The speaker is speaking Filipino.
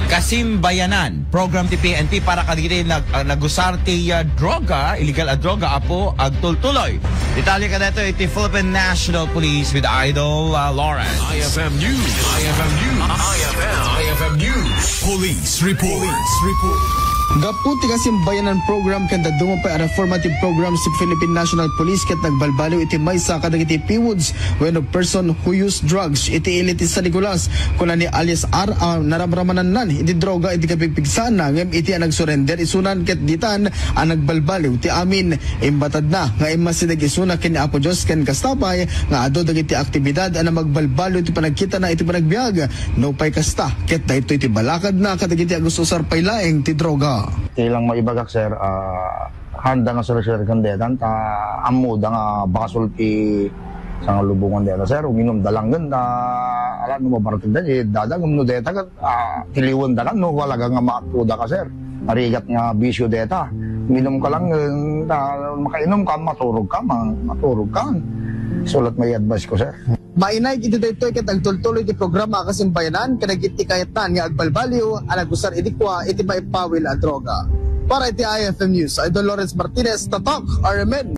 Kasimbayanan program ti PNP para kadagiti nagusar ti droga, illegal droga apo agtultuloy. Detalye ka dito iti Philippine National Police with Idol Lawrence. IFM News. IFM News. IFM News. Police Report. Police Report. Gaputi kasimbayanan program kanda dumapay a reformative program sa Philippine National Police ket nagbalbaliw iti maysa kadagiti PWDs when a person who use drugs iti iliti sa Nicolas kuna ni alias R naramramanan nan iti droga iti kapigpigsan na ngem iti nagsurrender isunan ket ditan ang nagbalbaliw ti amin imbatad na nga imasidag isuna ken Apo Dios ken kastapay nga adu dagiti aktibidad ana magbalbaliw iti panagkita na iti panagbiag no pay kasta ket dayto iti balakad na kadagiti agusosar pay laeng ti droga. Ilang maibagak sir, handa nga sir kandetan ta amuda nga bakasulti sa lubungan deta sir, uminom dalang ganda alam mo mabarating dyan, dadagam no deta tiliwan dalan no, walaga nga maaktuda ka sir, marigat nga bisyo deta, uminom ka lang makainom ka, maturog ka sulat may advice ko sir. Mainay iti daytoy ket agtultuloy ti programa kasimbayanan kadagiti kayatan nga agbalbaliw anagusar iti kwa iti maipawil a droga. Para iti IFM News, Idol Lawrence Martinez, Tatak, RMN.